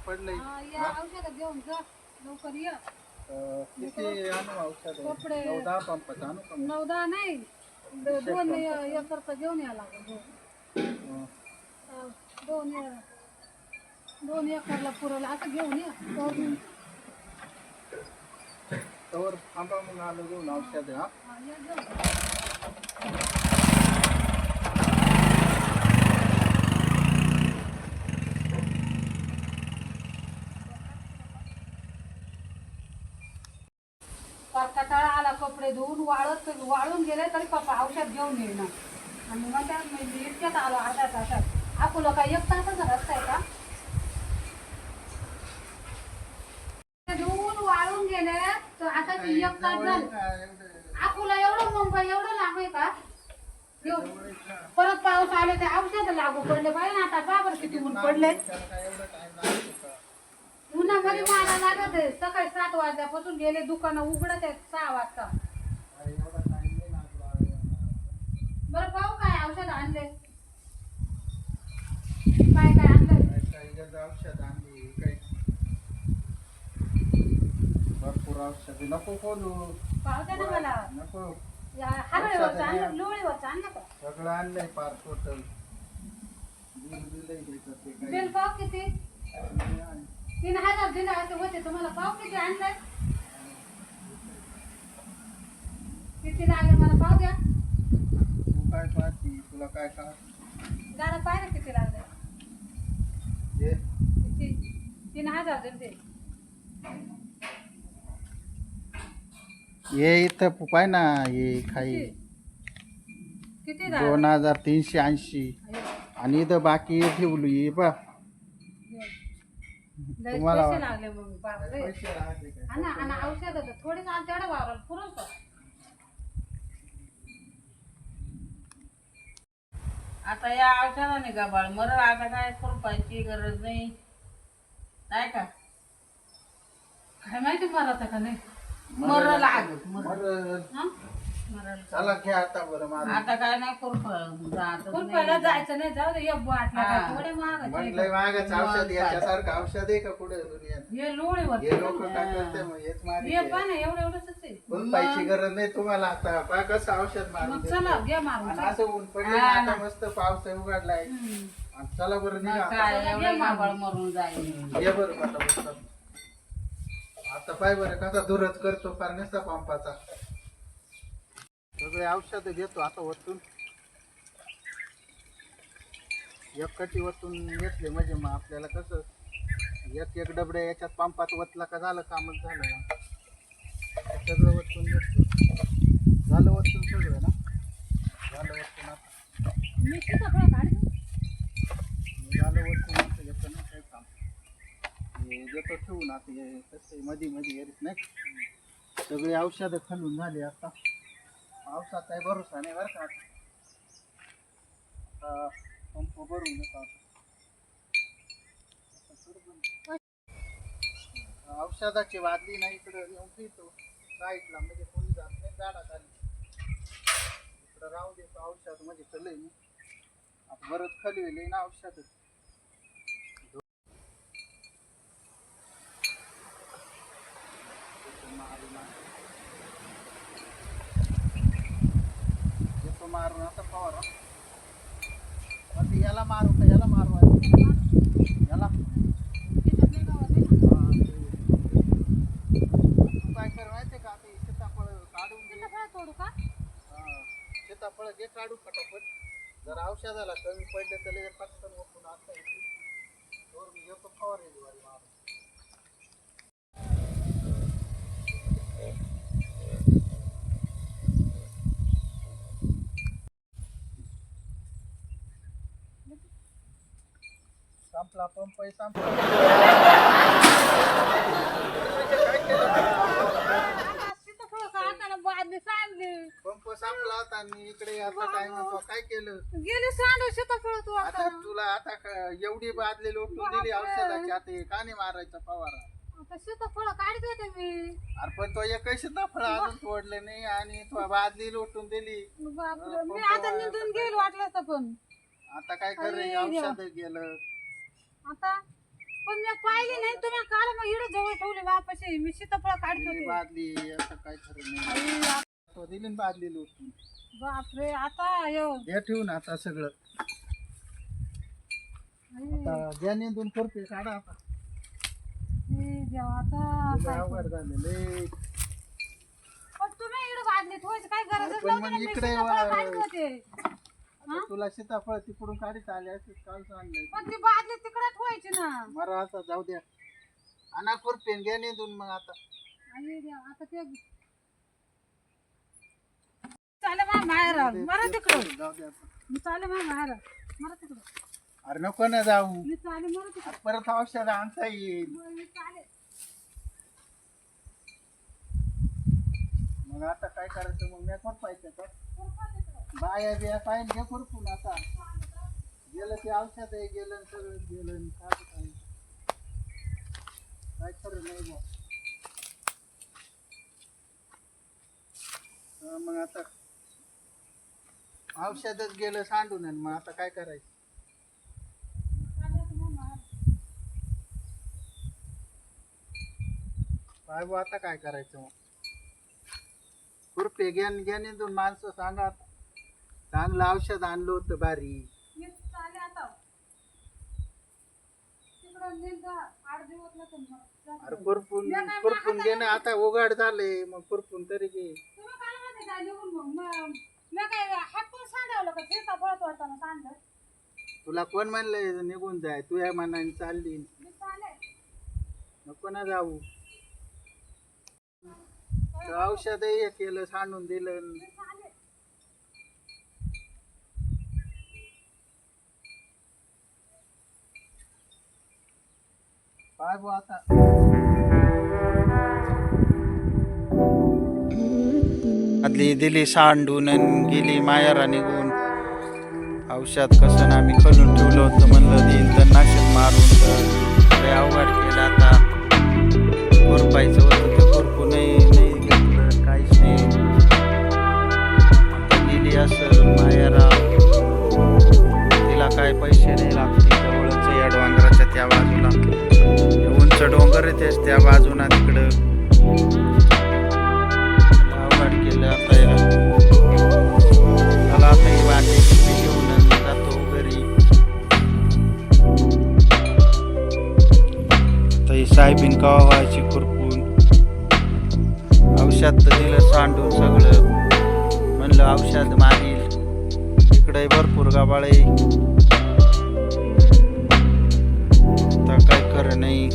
पडलंय. या औषध घेऊन जा लवकर या. किती आणू औषध? कपडे 9-10 पंपाचं आणू का? 9-10 नाही, 2 एकरचं घेऊन या लागेल. हं. 2 एकरला पुरवलं असं घेऊन या. तवर थांबा मग आलो घेऊन औषध. हा या घेऊन. कंटाळा आला, कपडे धुवून वाळून गेले तरी पप्पा औषध घेऊन येईना. आणि मग त्या इतक्यात आलो अर्ध्या तासात. अकोला काय 1 तासाचा रस्ता आहे का? धुवून वाळून गेले तर आता 1 तास झालं. अकोला एवढं मुंबई एवढं लांब आहे का? परत पाऊस आले ते औषध लागू पडले पाहिजे. आता बाबर किती ऊन पडले. उन्हामध्ये मला लागत आहे. सकाळी 7 वाजल्यापासून गेले, दुकानं उघडत आहेत 6 वाजता. बरं पाहू काय औषध आणले, काय काय आणलं. औषध आणली काही भरपूर औषध नको खोलू. पाहते ना मला. नको. हरळीवरचं आणलं, लोळीवरचं आणलं का? सगळं आणलंय पार टोटल. बिल पाव किती? 3000 दिले असे होते. तुम्हाला पाव किती आणलंय? किती लागेल मला पाव द्या. तू काय पाहती? तुला काय का दादा पाय ना किती लागले. किती? 3000 दिले. ये इथं पाय ना. ये खाई किती 2380 आणि इथं बाकी ठेवली बा. तुम्हाला पैसे लागले मग बापरे. आणि औषध थोडे तेवढा वावराला पुरल का? आता या औषधाने गबाळ मरल. आता काय खुरपायची गरज नाही, नाही का? काय माहिती मरत का नाही. मरल आग मरल. मरल. चला घ्या आता बरं मारून. आता काय नाही खुरपायला जायचं नाही. जाऊ दे. एक बाटला हा. थोडे महाग म्हणलंय मागच औषध याच्यासारखं औषध आहे का पुढे दुनियात? हे लोळीवर हे लोक काय करते मग हेच मारी. हे पण एवढंच आहे. खुरपायची गरज नाही तुम्हाला. आता पहा कसं औषध मारून मग देतो. चला घ्या मारून. आणि असं ऊन पडले ना, आता मस्त पाऊस उघडलाय. आणि चला बरं निघा आता. काय एवढं गबाळ मरून जाईल. ये बरं आता. आता पाय बरं कसा दुरच करतो फार नसता पंपाचा. सगळे औषध घेतो आता वरतून. एकटी वरतून घेतले म्हणजे मग आपल्याला कसं एक डबडे याच्यात पंपात वतला का झालं, कामच झालं. मग सगळं वरतून घेतो. झालं वरतून सगळं ना. झालं वरतून आता. मिरची सगळं काढ. झालं वरतून आता घेतो ना काही काम. घेतो ठेवून आता. हे कसं मध्ये येत नाही. सगळी औषधं खालून झाली आता. पावसात काही भरोसा नाही बरं का. आता पंप भरून घेतो. औषधाची वादली नाही इकडं येऊन पितो साईडला, म्हणजे कोणी जात नाही झाडाखाली. इकडं राहू देतो औषध म्हणजे चलय मी आता बरंच खाली होईल ना औषध. मारून आता फवारा. याला मारू का याला मारू? याला तू काय कर माहितीये का? आता सीताफळ काढून घे. तोडू का? सीताफळ घे काढू पटापट. जर औषधाला कमी पडले तर लगेच पटकन ओपून आता येते. मी येतो फवारे मारून. संपला पंप संपला. पंप संपला होता आणि इकडे आता टाइम काय केलं? गेली सांडू सीताफळ तू. आता तुला आता एवढी बादली लोटून दिली औषधाची. आता हे का नाही मारायचा फवारा? आता सीताफळ काढत होते मी. अरे पण तो एकही सीताफळ अजून तोडले नाही आणि तो बादली लोटून दिली. बापरे, मी आता निघून गेलो वाटलं तर. पण आता काय कर रे, औषध गेलं. आता पण मी पाहिली नाही तुम्ही काल मग इकडे जवळ ठेवली वापस मी सीताफळ काढत ही होते बादली आता काय खरं नाही तो दिली ना बादली लुटून बापरे आता यो हे ठेवून आता सगळं आता ज्या नेंदून करते काढा आता देवा आता लय अवघड झालेलं पण तुम्ही इकडे बादलीत व्हायचं काय गरजच पण नव्हती मग ना, मी इकडे सीताफळ काढत होते आता तुला सीताफळ तिकडून काढीत आले असते काल सांगलं पण ती बादली तिकडेच व्हायची ना मरा आता जाऊ द्या आणा खुरपेन घ्या नेंदून मग आता अरे देवा आता ते चाले मा बाहेर मरा तिकडं जाऊ द्या आता. मी चाले मा बाहेर मरा तिकडं अरे नको ना जाऊ मी चाले मरा तिकडं आता परत औषध आणता येईल मी चाले मग आता काय करायचं मग मी खुरपायचं का बाया बिया पाहिजे घे खुरपून आता गेलं ते औषध आहे गेलं आणि सगळं गेलं आणि काय खरं नाही बुवा. मग आता औषधच गेलं सांडून आणि मग आता काय करायचं काय बुवा आता काय करायचं मग खुरपे घ्या नेंदून माणसं सांगा आता. चांगलं औषध आणलं होतं बारी मी चाले आता तिकडं निघा 8 दिवस लागतील अरे खुरपून घे ना आता उघड झाले मग खुरपून तरी घे तुम्ही काय म्हणते काय निघून मग मी काय हातून सांडावलं का सीताफळात वाटताना सांडलं तुला कोण म्हणलंय निघून जाय तू या मनाने चालली मी चाले नको ना जाऊ औषध हे केलं सांडून दिलं मी चाले काय बुवा आता आदली दिली सांडून आणि गेली मायारा निघून औषध कसं ना आम्ही खलून ठेवलं होतं म्हणलं देईल तर नाशक मारून तर लय अवघड केलं आता खुरपायचं होतं ते खुरपू नाही घेतलं काहीच नाही आता गेली असं मायारा तिला काय पैसे नाही लागतील जवळच या डोंगराच्या त्या बाजूला उंच डोंगर येतेच त्या बाजूला तिकडं अवघड केलं आता या चला आता ही वाटेची घेऊन जातो घरी तर ही साहेबीन कवा व्हायची खुरपून औषध तर दिलं सांडून सगळं म्हणलं औषध मारील इकडे भरपूर गाबाळे तर काय खरं नाही